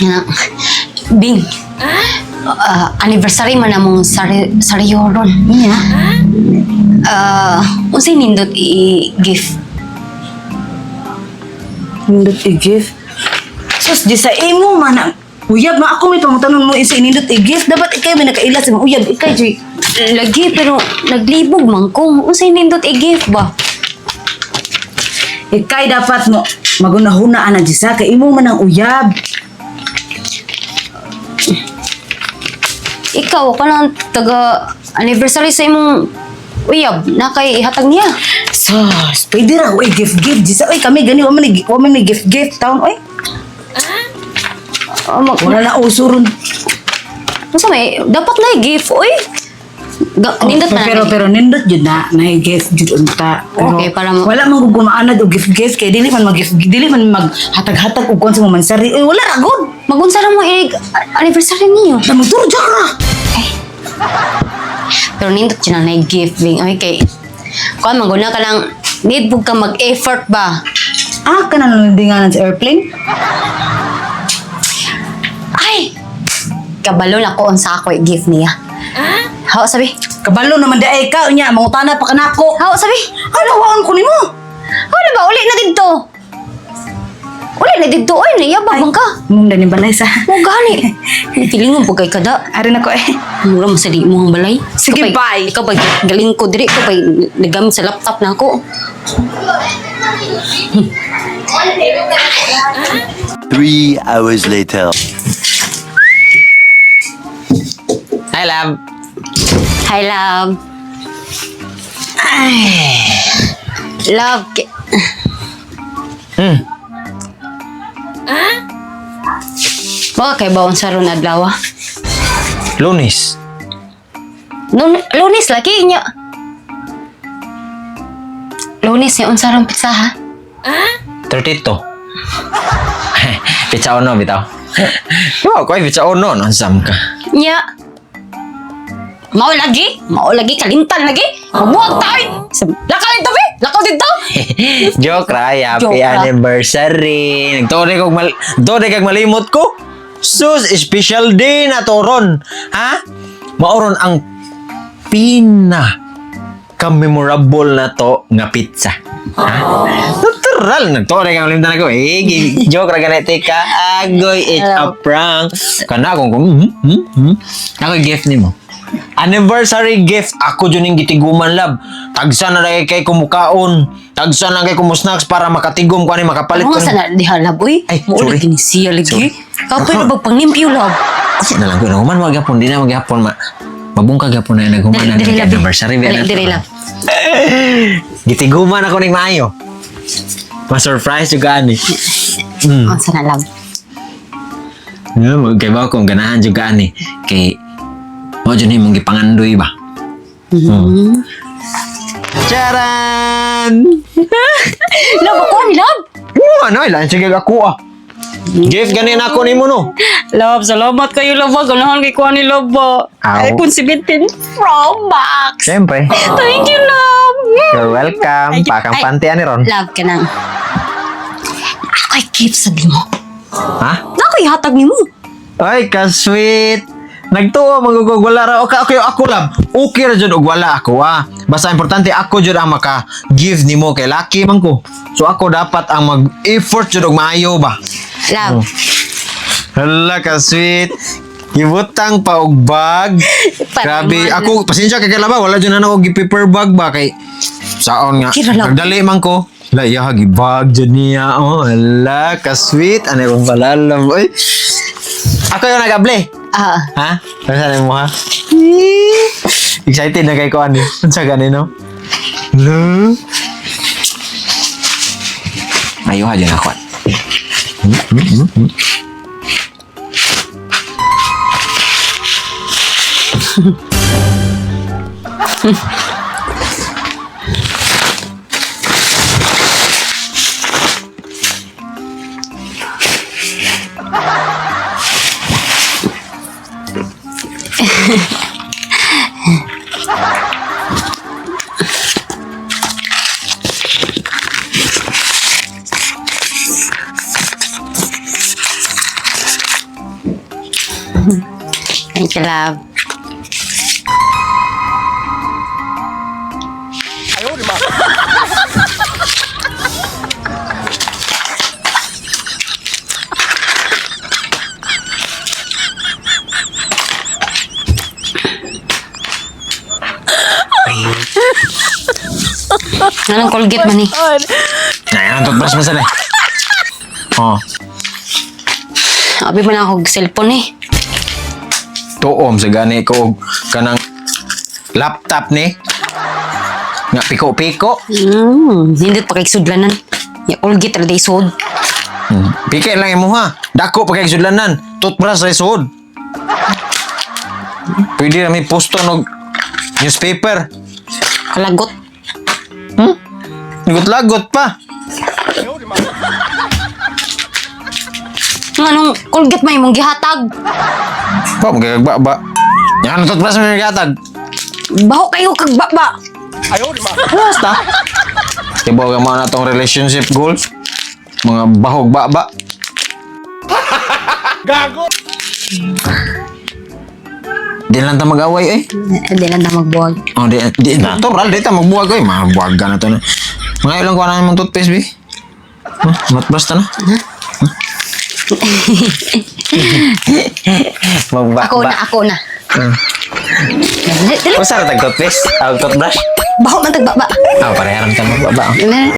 Nga, Bing. Anniversary man namong sariyo ron. Iya. Unsay nindot i-gift? Nindot i-gift. Sus, di sa imo man ang uyab na ako may pangutanon mo isa nindot i-gift. Dapat ikay may nakaila sa mga uyab. Ikay, Joy. Lagi, pero naglibog man ko. Unsay nindot i-gift ba? Ikay dapat mo magunahunaan na Jisa. Kay imo man ang uyab. Ikaw, ka na taga-anniversary sa imong uyab na kay ihatag niya. Sus, pwede raw. Uy, gift-gift. Jisa, uy, kami gani. Waman may gift-gift. Taon, uy. Wala na uso ron. Masa may, dapat na i-gift, uy. Nindot man Pero nindot jud na gift jud unta. Pero Okay, para mo- wala man gugumaanad og gift kay dili man maghatag-hatag og kon sa mansari. Uy, wala ra gud. magunsa na mo anniversary niyo. Damuturo dyan ra. Pero nindot siya na i-gift, Bing. Okay, kay, kung maguna ka lang, need po ka mag-effort ba? Ah, ka na nandinganan sa airplane? Ay! Kabalo na ko sa ako i-gift niya. Hawa sabi. Kabalo naman di ay ka. Unya, mangutana pa ka nako. Hawa sabi. Ano, waan ko ni mo? Wala ba? Uli na dito. Uli na dito. Ay, nayabang ka. Munda ni balay sa. Mo gani. Pilingon po kay kada. Ari na ko eh. Mura masali mo ang balay. Sige, bye. Ikaw ba galing ko diri. Ikaw ba nagamit sa laptop na ako. 3 hours later. Hi, love. Hi, love. Love. Baka kay bawang sa ron adlaw. Lunis. Lunis lagi niya. Lunis niya unsa ron pizza ha? 32. Pizza ono bitaw. Wow, ko pizza ono ansam ka. Nya. Mao lagi kalimtan lagi. Mabuhat tayo. Lakaw dito be. Lakaw dito. Joke ra, Joke happy ra. anniversary. Nagtuloy kag malimot ko. Sus, special day na to ron. Ha? Maoron ang memorable na to nga pizza. Ha? Natural, nagtuloy kag malimtan ako. Joke ra ganit ka. Agoy, it's a prank. Kana akong ako gift nimo. Anniversary gift. Ako dyan yung gitiguman, lab. Tagsa na lang kay kumukaon. Tagsa na kay kumusnacks para makatigom ko ani makapalit Ano ko. sa na dihalab oy? Ay, Mo sorry. lagi ni siya lagi. Kapoy na pagpanglimpyo lab. Kasi na lang ko. Naguman maghapon. Di na maghapon. Mabungkag hapon na naguman na Diri lab. anniversary. Diri lab. Gitiguman ako ning maayo. Ma-surprise juga ani. Asa na lab. Kay ba akong ganahan juga ani. Kay mo dyan yung gipangandoy ba? Charan! Lab ako ni lab. Ano, ilan sige ako ah. Gift ganin ako ni mo no. Lab, salamat kayo lab. Ganahan kay kuha ni lab. Aw. iPhone 17 Pro Max. Siyempre. Thank you lab. You're welcome. Pakang pantian ni Ron. Lab ka nang. Ako'y gift sabi mo. Ha? Ako'y hatag ni mo. Ay, ka-sweet. Nagtuwa, magugwala ra. Okay, ako lang. Okay ra dyan, wala ako ah. Basta importante, ako dyan ang maka-give ni mo kay Lucky man ko. So ako dapat ang mag-effort dyan og maayo ba? Lab. Hala ka-sweet. Ibutang pa og bag. Grabe. Ako, pasensya kay kalaba. Wala dyan na ako gi-paper bag ba? Kay saon nga. Kira lang. Nagdali man ko. Hala, iya gi-bag dyan niya. Oh, hala ka-sweet. Ano yung palalam? Ay. Ako yung nagable. Ha? Ano saan mo ha? Excited na kay ko ani. Ano sa ganino? Hello? Ayaw ha dyan ako. Thank you, love. Anong Colgate man eh? Ay, ang toothbrush mo sila. Oh, Abi man ako cellphone eh. tuom sa gani ko kanang laptop ni. Nga piko-piko. Hindi pa kay sudlanan. Ya Colgate ra day sud. Pikir lang imo ha. Dako pa kay sudlanan. Toothbrush sa sud. Pwede na may posto og newspaper. Kalagot. Lagot-lagot pa. Anong Colgate may mong gihatag? Pa, magkakagbaba. Yan ang toothbrush mo nagkatag. Baho kayo kag baba. Basta. Tibaw ka mga na tong relationship goals. Mga bahog baba. Gago! Di lang ta mag-away eh. Hindi lang na magbuwag. Oh, di natural. Di ta magbuwag eh. Mabuwag ka na to na. Mga ilang kuha na naman toothpaste, bi. Matbrush ta na. Magbaba. Ako na. Dali. O saan tag toothpaste? Toothbrush? Baho man tag baba. Pareharan ka magbaba.